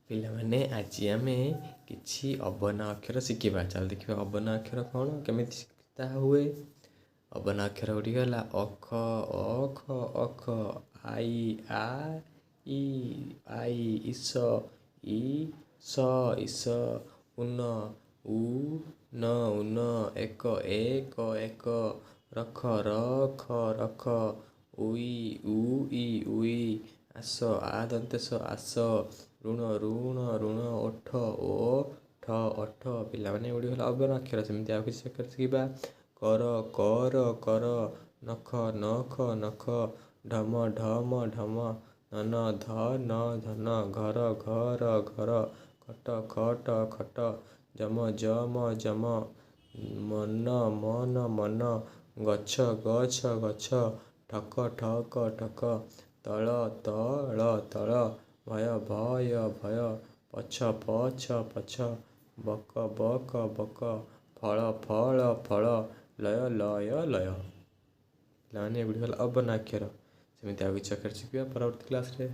ପିଲାମାନେ ଆଜି ଆମେ କିଛି ଅବନା ଅକ୍ଷର ଶିଖିବା। ଚାଲ ଦେଖିବା ଅବନା ଅକ୍ଷର କ'ଣ କେମିତି ଶିକ୍ଷା ହୁଏ। ଅବନା ଅକ୍ଷର ଗୁଡ଼ିକ ହେଲା ଅଖ ଅଖ ଅଖ, ଆଇ ଆ ଇ ଆଇ, ଇସ ଇ ସ ଇସ, ଉନ ଉ ନ ଉନ, ଏକ ଏକ ଏକ, ରଖ ରଖ ରଖ, ଉଇ ଉଇ ଉଇ, ଆସ ଆ ଦନ୍ତେସ ଆସ, ଋଣ ଋଣ ଋଣ, ଓଠ ଓଠ ଓଠ। ପିଲାମାନେ ଏଗୁଡ଼ିକ ହେଲା ଅବନା ଅକ୍ଷର। ସେମିତି ଆଉ କିଛି ଅକ୍ଷର ଶିଖିବା। କର କର କର, ନଖ ନଖ ନଖ, ଢମ ଢମ ଢମ, ଧନ ଧନ ଧନ, ଘର ଘର ଘର, ଖଟ ଖଟ ଖଟ, ଯମ ଯମ ଯମ, ମନ ମନ ମନ, ଗଛ ଗଛ ଗଛ, ଠକ ଠକ ଠକ, ତଳ ତଳ ତଳ, ଭୟ ଭୟ ଭୟ, ପଛ ପଛ ପଛ, ବକ ବକ ବକ, ଫଳ ଫଳ ଫଳ, ଲୟ ଲୟ ଲୟ। ପିଲାମାନେ ଏଗୁଡ଼ିକ ହେଲା ଅବନା ଅକ୍ଷର। ସେମିତି ଆଉ କିଛି ଅକ୍ଷର ଶିଖିବା ପରବର୍ତ୍ତୀ କ୍ଲାସ୍ରେ।